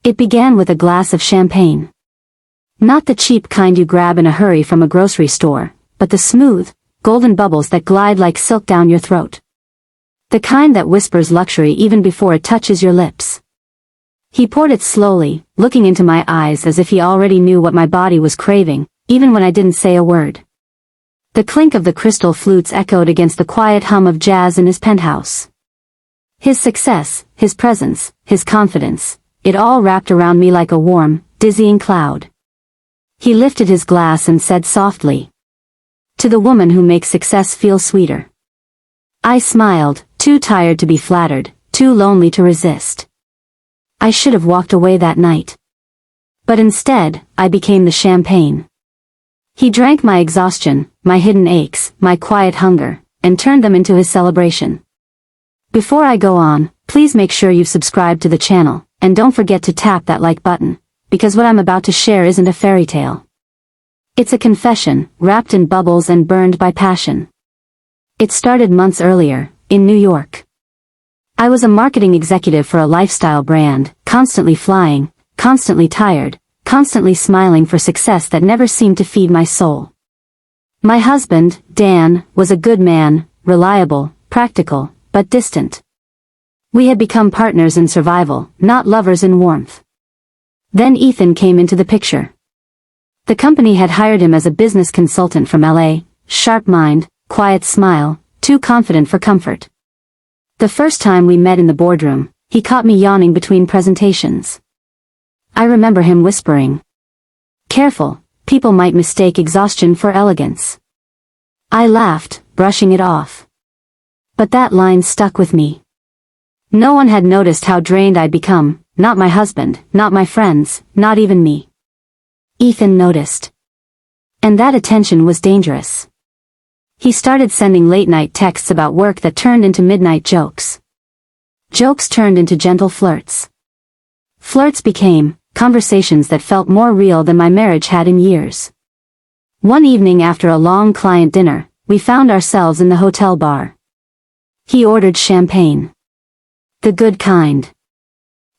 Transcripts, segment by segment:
It began with a glass of champagne. Not the cheap kind you grab in a hurry from a grocery store, but the smooth, golden bubbles that glide like silk down your throat. The kind that whispers luxury even before it touches your lips. He poured it slowly, looking into my eyes as if he already knew what my body was craving, even when I didn't say a word. The clink of the crystal flutes echoed against the quiet hum of jazz in his penthouse. His success, his presence, his confidence, it all wrapped around me like a warm, dizzying cloud. He lifted his glass and said softly, "To the woman who makes success feel sweeter." I smiled, too tired to be flattered, too lonely to resist. I should have walked away that night. But instead, I became the champagne. He drank my exhaustion, my hidden aches, my quiet hunger, and turned them into his celebration. Before I go on, please make sure you've subscribed to the channel, and don't forget to tap that like button, because what I'm about to share isn't a fairy tale. It's a confession, wrapped in bubbles and burned by passion. It started months earlier, in New York. I was a marketing executive for a lifestyle brand, constantly flying, constantly tired, constantly smiling for success that never seemed to feed my soul. My husband, Dan, was a good man, reliable, practical, but distant. We had become partners in survival, not lovers in warmth. Then Ethan came into the picture. The company had hired him as a business consultant from LA, sharp mind, quiet smile, too confident for comfort. The first time we met in the boardroom, he caught me yawning between presentations. I remember him whispering, "Careful, people might mistake exhaustion for elegance." I laughed, brushing it off. But that line stuck with me. No one had noticed how drained I'd become, not my husband, not my friends, not even me. Ethan noticed. And that attention was dangerous. He started sending late-night texts about work that turned into midnight jokes. Jokes turned into gentle flirts. Flirts became conversations that felt more real than my marriage had in years. One evening after a long client dinner, we found ourselves in the hotel bar. He ordered champagne. The good kind.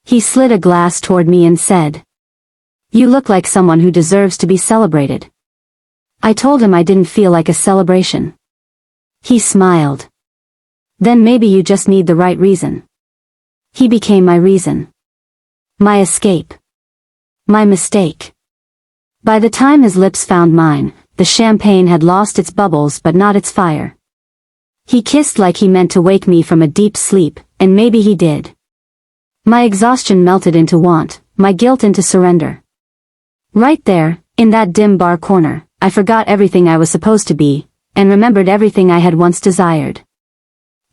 He slid a glass toward me and said, "You look like someone who deserves to be celebrated." I told him I didn't feel like a celebration. He smiled. "Then maybe you just need the right reason." He became my reason. My escape. My mistake. By the time his lips found mine, the champagne had lost its bubbles but not its fire. He kissed like he meant to wake me from a deep sleep, and maybe he did. My exhaustion melted into want, my guilt into surrender. Right there, in that dim bar corner, I forgot everything I was supposed to be, and remembered everything I had once desired.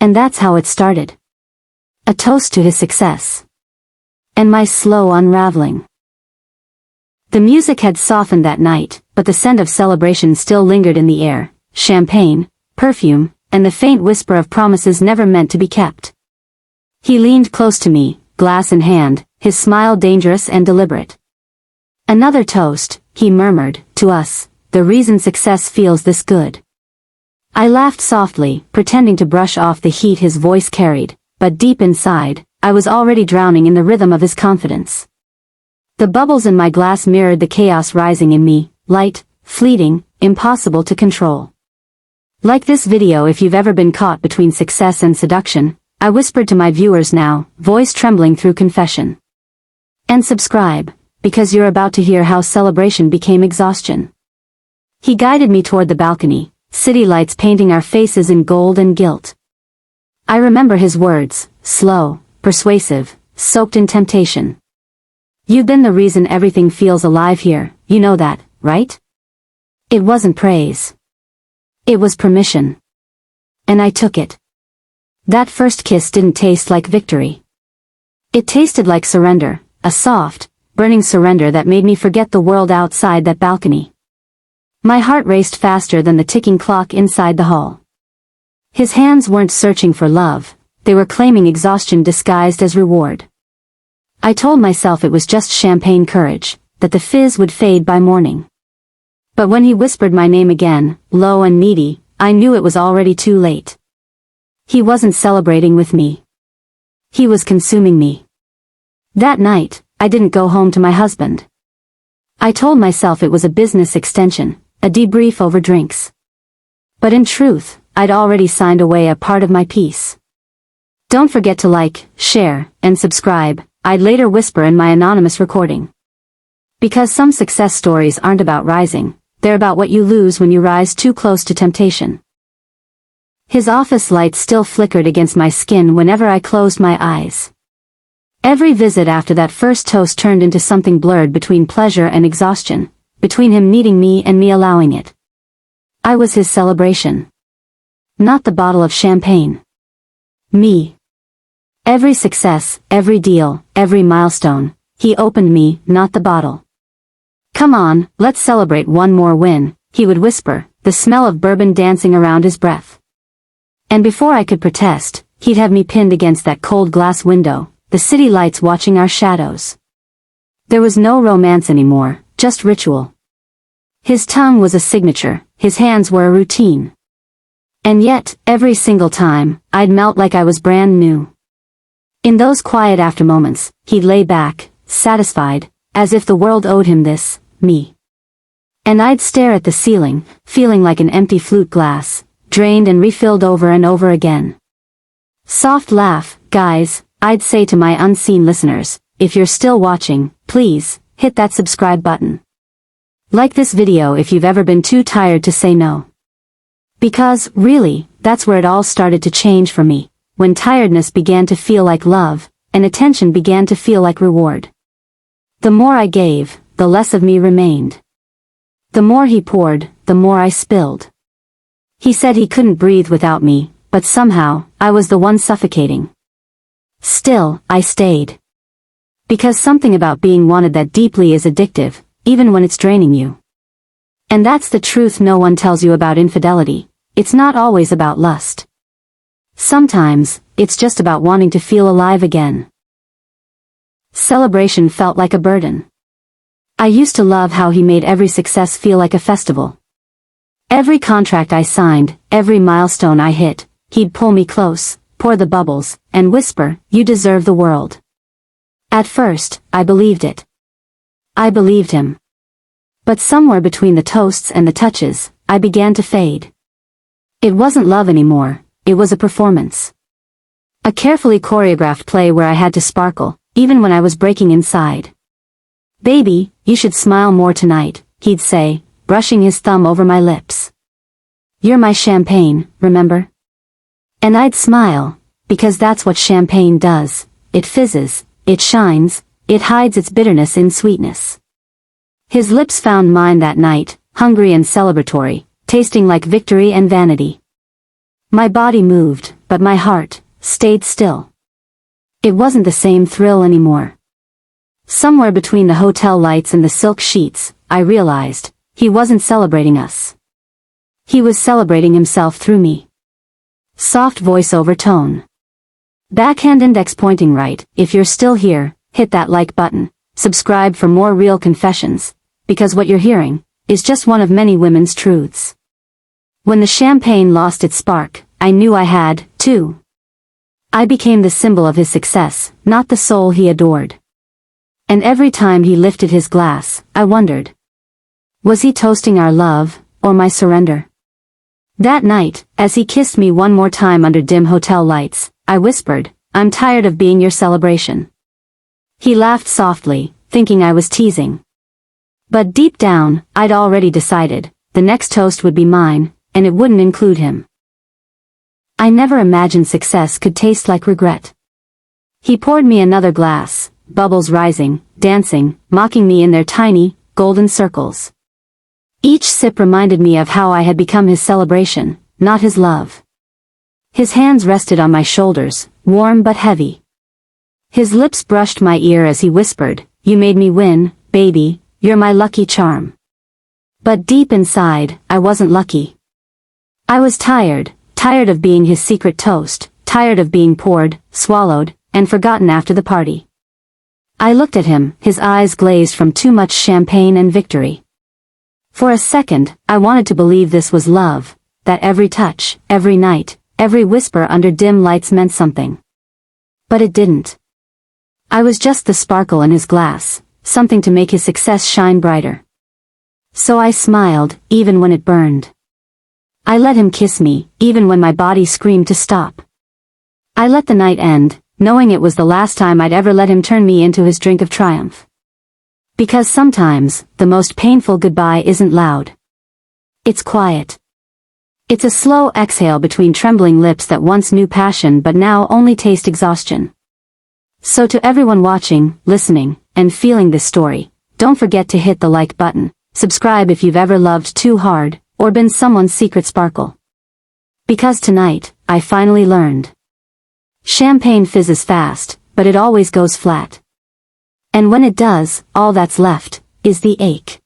And that's how it started. A toast to his success. And my slow unraveling. The music had softened that night, but the scent of celebration still lingered in the air, champagne, perfume, and the faint whisper of promises never meant to be kept. He leaned close to me, glass in hand, his smile dangerous and deliberate. "Another toast," he murmured, "to us, the reason success feels this good." I laughed softly, pretending to brush off the heat his voice carried, but deep inside, I was already drowning in the rhythm of his confidence. The bubbles in my glass mirrored the chaos rising in me, light, fleeting, impossible to control. Like this video if you've ever been caught between success and seduction, I whispered to my viewers now, voice trembling through confession. And subscribe, because you're about to hear how celebration became exhaustion. He guided me toward the balcony, city lights painting our faces in gold and gilt. I remember his words, slow, persuasive, soaked in temptation. "You've been the reason everything feels alive here, you know that, right?" It wasn't praise. It was permission. And I took it. That first kiss didn't taste like victory. It tasted like surrender, a soft, burning surrender that made me forget the world outside that balcony. My heart raced faster than the ticking clock inside the hall. His hands weren't searching for love, they were claiming exhaustion disguised as reward. I told myself it was just champagne courage, that the fizz would fade by morning. But when he whispered my name again, low and needy, I knew it was already too late. He wasn't celebrating with me. He was consuming me. That night, I didn't go home to my husband. I told myself it was a business extension, a debrief over drinks. But in truth, I'd already signed away a part of my peace. Don't forget to like, share, and subscribe, I'd later whisper in my anonymous recording. Because some success stories aren't about rising, they're about what you lose when you rise too close to temptation. His office lights still flickered against my skin whenever I closed my eyes. Every visit after that first toast turned into something blurred between pleasure and exhaustion, between him needing me and me allowing it. I was his celebration. Not the bottle of champagne. Me. Every success, every deal, every milestone, he opened me, not the bottle. Come on, let's celebrate one more win, he would whisper, the smell of bourbon dancing around his breath. And before I could protest, he'd have me pinned against that cold glass window, the city lights watching our shadows. There was no romance anymore, just ritual. His tongue was a signature, his hands were a routine. And yet, every single time, I'd melt like I was brand new. In those quiet after moments, he'd lay back, satisfied, as if the world owed him this, me. And I'd stare at the ceiling, feeling like an empty flute glass, drained and refilled over and over again. Soft laugh, guys, I'd say to my unseen listeners, if you're still watching, please, hit that subscribe button. Like this video if you've ever been too tired to say no. Because, really, that's where it all started to change for me, when tiredness began to feel like love, and attention began to feel like reward. The more I gave, the less of me remained. The more he poured, the more I spilled. He said he couldn't breathe without me, but somehow, I was the one suffocating. Still, I stayed. Because something about being wanted that deeply is addictive, even when it's draining you. And that's the truth no one tells you about infidelity. It's not always about lust. Sometimes, it's just about wanting to feel alive again. Celebration felt like a burden. I used to love how he made every success feel like a festival. Every contract I signed, every milestone I hit, he'd pull me close, pour the bubbles, and whisper, "You deserve the world." At first, I believed it. I believed him. But somewhere between the toasts and the touches, I began to fade. It wasn't love anymore, it was a performance. A carefully choreographed play where I had to sparkle, even when I was breaking inside. "Baby, you should smile more tonight," he'd say, brushing his thumb over my lips. "You're my champagne, remember?" And I'd smile, because that's what champagne does, it fizzes, it shines, it hides its bitterness in sweetness. His lips found mine that night, hungry and celebratory, tasting like victory and vanity. My body moved, but my heart stayed still. It wasn't the same thrill anymore. Somewhere between the hotel lights and the silk sheets, I realized, he wasn't celebrating us. He was celebrating himself through me. Soft voiceover tone. Backhand index pointing right, if you're still here, hit that like button, subscribe for more real confessions, because what you're hearing is just one of many women's truths. When the champagne lost its spark, I knew I had, too. I became the symbol of his success, not the soul he adored. And every time he lifted his glass, I wondered. Was he toasting our love, or my surrender? That night, as he kissed me one more time under dim hotel lights, I whispered, "I'm tired of being your celebration." He laughed softly, thinking I was teasing. But deep down, I'd already decided, the next toast would be mine, and it wouldn't include him. I never imagined success could taste like regret. He poured me another glass, bubbles rising, dancing, mocking me in their tiny, golden circles. Each sip reminded me of how I had become his celebration, not his love. His hands rested on my shoulders, warm but heavy. His lips brushed my ear as he whispered, "You made me win, baby, you're my lucky charm." But deep inside, I wasn't lucky. I was tired of being his secret toast, tired of being poured, swallowed, and forgotten after the party. I looked at him, his eyes glazed from too much champagne and victory. For a second, I wanted to believe this was love, that every touch, every night, every whisper under dim lights meant something. But it didn't. I was just the sparkle in his glass, something to make his success shine brighter. So I smiled, even when it burned. I let him kiss me, even when my body screamed to stop. I let the night end, knowing it was the last time I'd ever let him turn me into his drink of triumph. Because sometimes, the most painful goodbye isn't loud. It's quiet. It's a slow exhale between trembling lips that once knew passion but now only taste exhaustion. So to everyone watching, listening, and feeling this story, don't forget to hit the like button, subscribe if you've ever loved too hard, or been someone's secret sparkle. Because tonight, I finally learned. Champagne fizzes fast, but it always goes flat. And when it does, all that's left is the ache.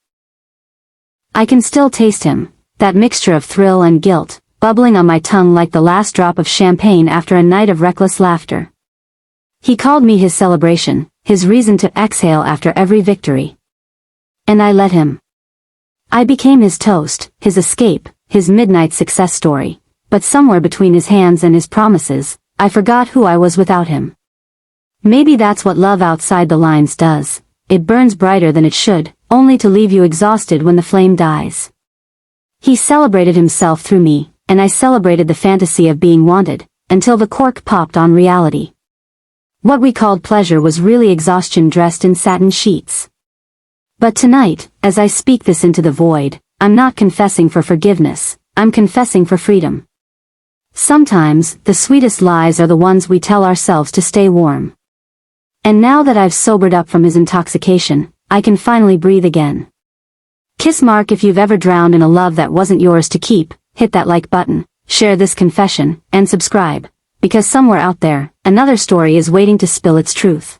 I can still taste him, that mixture of thrill and guilt, bubbling on my tongue like the last drop of champagne after a night of reckless laughter. He called me his celebration, his reason to exhale after every victory. And I let him. I became his toast, his escape, his midnight success story, but somewhere between his hands and his promises, I forgot who I was without him. Maybe that's what love outside the lines does. It burns brighter than it should, only to leave you exhausted when the flame dies. He celebrated himself through me, and I celebrated the fantasy of being wanted, until the cork popped on reality. What we called pleasure was really exhaustion dressed in satin sheets. But tonight, as I speak this into the void, I'm not confessing for forgiveness, I'm confessing for freedom. Sometimes, the sweetest lies are the ones we tell ourselves to stay warm. And now that I've sobered up from his intoxication, I can finally breathe again. Kiss mark if you've ever drowned in a love that wasn't yours to keep, hit that like button, share this confession, and subscribe, because somewhere out there, another story is waiting to spill its truth.